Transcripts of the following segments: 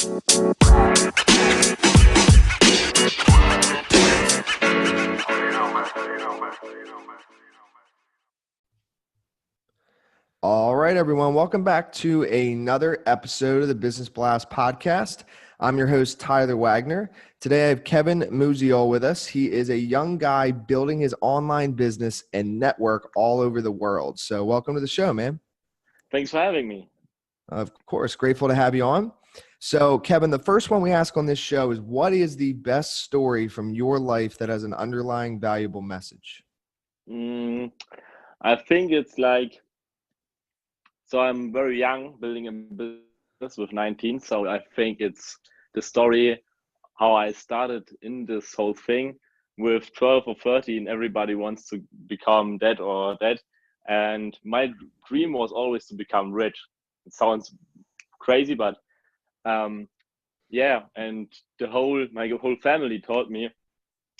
All right, everyone. Welcome back to another episode of the Business Blast podcast. I'm your host, Tyler Wagner. Today, I have Kevin Musiol with us. He is a young guy building his online business and network all over the world. So welcome to the show, man. Thanks for having me. Of course. Grateful to have you on. So, Kevin, the first one we ask on this show is, what is the best story from your life that has an underlying valuable message? I think it's like, so I'm very young, building a business with 19. So I think it's the story how I started in this whole thing with 12 or 13. Everybody wants to become that or that. And my dream was always to become rich. It sounds crazy, but yeah. And my whole family taught me,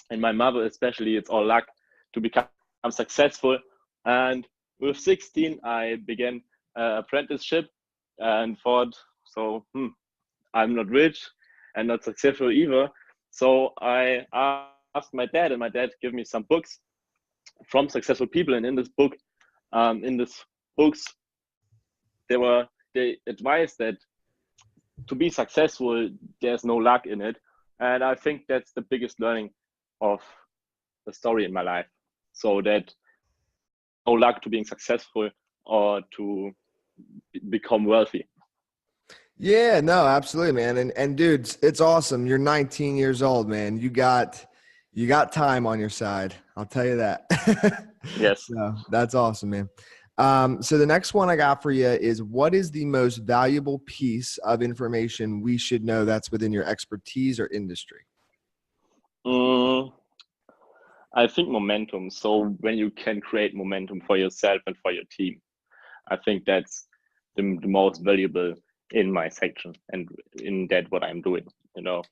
and my mother especially, it's all luck to become successful. And with 16, I began apprenticeship and thought, so I'm not rich and not successful either. So I asked my dad, and my dad gave me some books from successful people. And in this books, they advised that to be successful, there's no luck in it. And I think that's the biggest learning of the story in my life. So that no luck to being successful or to become wealthy. Yeah, no, absolutely, man. And dude, it's awesome. You're 19 years old, man. You got time on your side. I'll tell you that. Yes. So that's awesome, man. So the next one I got for you is, what is the most valuable piece of information we should know that's within your expertise or industry? Mm, I think momentum. So when you can create momentum for yourself and for your team, I think that's the most valuable in my section and in that what I'm doing, you know.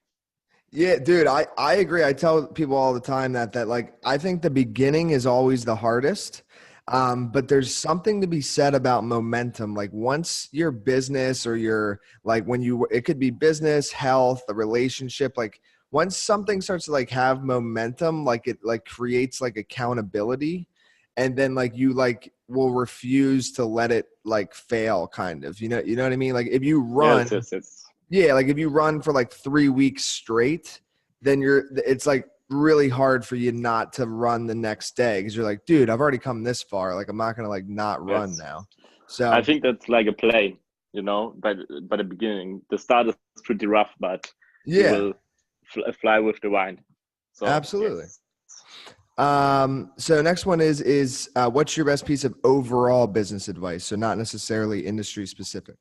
Yeah, dude, I agree. I tell people all the time that like, I think the beginning is always the hardest. But there's something to be said about momentum. Like, once your business or your, like, it could be business, health, a relationship, like once something starts to like have momentum, like it like creates like accountability, and then like you like will refuse to let it like fail, kind of, you know what I mean? Like if you run, Yes. yeah, like if you run for like 3 weeks straight, then it's like really hard for you not to run the next day, because you're like, dude, I've already come this far. Like, I'm not going to like not run Yes. now. I So think that's like a plane, you know, by the beginning. The start is pretty rough, but you yeah, will fly with the wind. So absolutely. yes. So next one is what's your best piece of overall business advice? So not necessarily industry specific.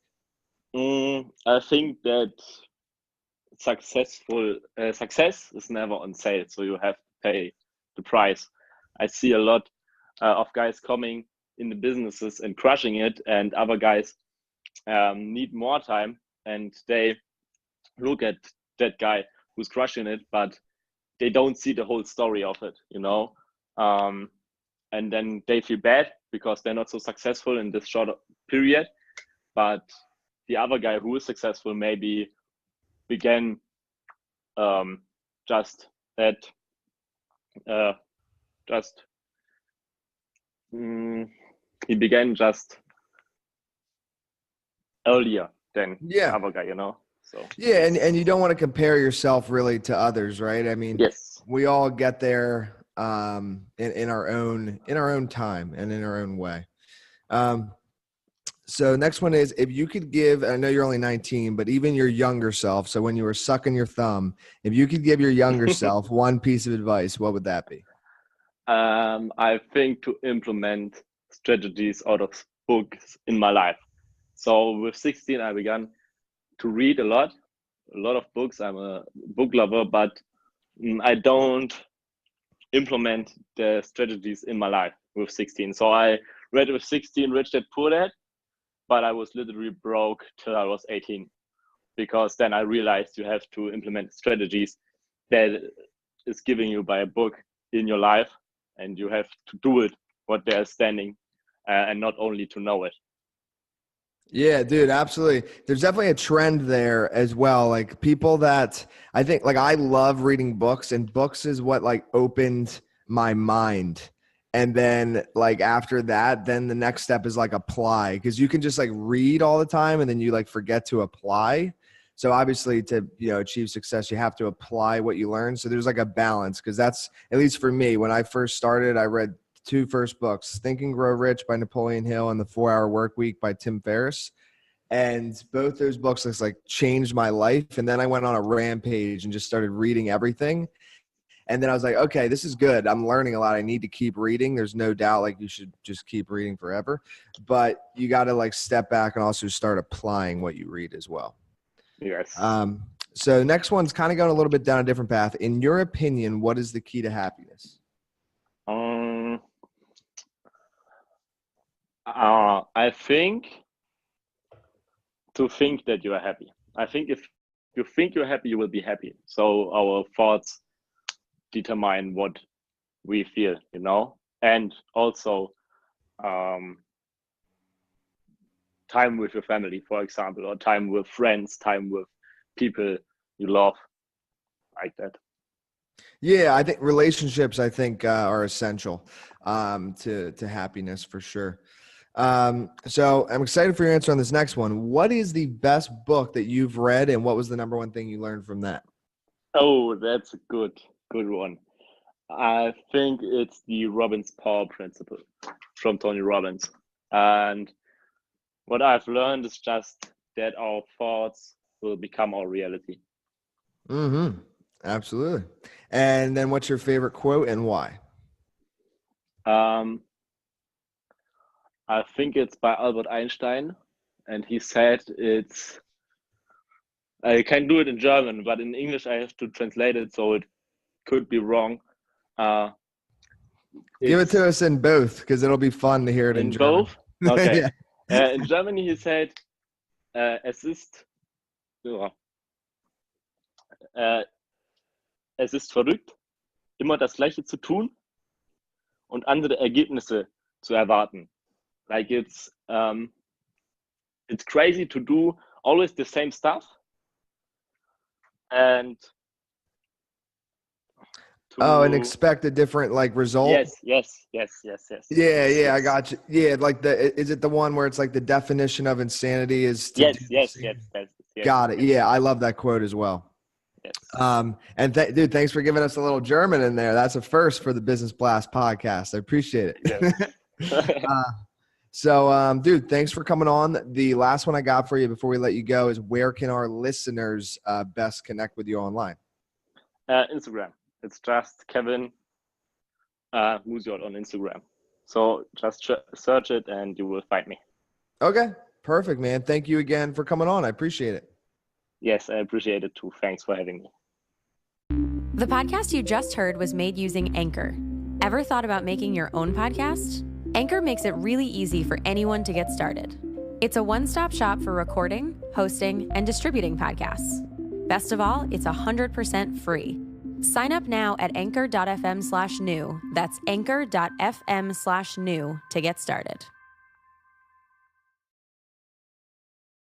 I think that success is never on sale, so you have to pay the price. I see a lot of guys coming in the businesses and crushing it, and other guys need more time, and they look at that guy who's crushing it, but they don't see the whole story of it, you know. um, and then they feel bad because they're not so successful in this short period, but the other guy who is successful maybe began um, just at uh, just he began just earlier than the Yeah. other guy, you know. So Yeah, yes. and you don't want to compare yourself really to others, right? I mean, Yes. we all get there in our own time and in our own way. Um, so next one is, if you could give, I know you're only 19, but even your younger self, so when you were sucking your thumb, if you could give your younger self one piece of advice, what would that be? I think to implement strategies out of books in my life. So with 16, I began to read a lot of books. I'm a book lover, but I don't implement the strategies in my life with 16. So I read with 16 Rich Dad Poor Dad, but I was literally broke till I was 18, because then I realized you have to implement strategies that is giving you by a book in your life, and you have to do it what they're standing, and not only to know it. Yeah, dude, absolutely. There's definitely a trend there as well. Like people that I think like I love reading books, and books is what like opened my mind. And then like after that, then the next step is like apply, because you can just like read all the time and then you like forget to apply. So obviously to, achieve success, you have to apply what you learn. So there's like a balance, because that's at least for me, when I first started, I read two first books, Think and Grow Rich by Napoleon Hill and The 4 Hour Work Week by Tim Ferriss. And both those books just like changed my life. And then I went on a rampage and just started reading everything. And then I was like, okay, this is good. I'm learning a lot. I need to keep reading. There's no doubt like you should just keep reading forever. But you got to like step back and also start applying what you read as well. Yes. So next one's kind of going a little bit down a different path. In your opinion, what is the key to happiness? I think to think that you are happy. I think if you think you're happy, you will be happy. So our thoughts determine what we feel, and also time with your family, for example, or time with friends, time with people you love, like that. Yeah, I think relationships, are essential to happiness for sure. So I'm excited for your answer on this next one. What is the best book that you've read, and what was the number one thing you learned from that? Oh, that's a good one. I think it's the Robbins Power Principle from Tony Robbins. And what I've learned is just that our thoughts will become our reality. Mm-hmm. Absolutely. And then what's your favorite quote and why? I think it's by Albert Einstein, and he said I can do it in German, but in English I have to translate it, so it could be wrong. Give it to us in both, because it'll be fun to hear it in German. Both? Okay. Yeah. In German he said, es ist verrückt, immer das Gleiche zu tun und andere Ergebnisse zu erwarten. Like it's crazy to do always the same stuff and and expect a different like result. Yes. Yeah, I got you. Yeah, like is it the one where it's like the definition of insanity is to yes. Got it. Yeah, I love that quote as well. Yes. And dude, thanks for giving us a little German in there. That's a first for the Business Blast podcast. I appreciate it. Yes. Dude, thanks for coming on. The last one I got for you before we let you go is, where can our listeners best connect with you online? Instagram. It's just Kevin Musiol on Instagram. So just search it and you will find me. Okay, perfect, man. Thank you again for coming on. I appreciate it. Yes, I appreciate it too. Thanks for having me. The podcast you just heard was made using Anchor. Ever thought about making your own podcast? Anchor makes it really easy for anyone to get started. It's a one-stop shop for recording, hosting, and distributing podcasts. Best of all, it's 100% free. Sign up now at anchor.fm/new. That's anchor.fm/new to get started.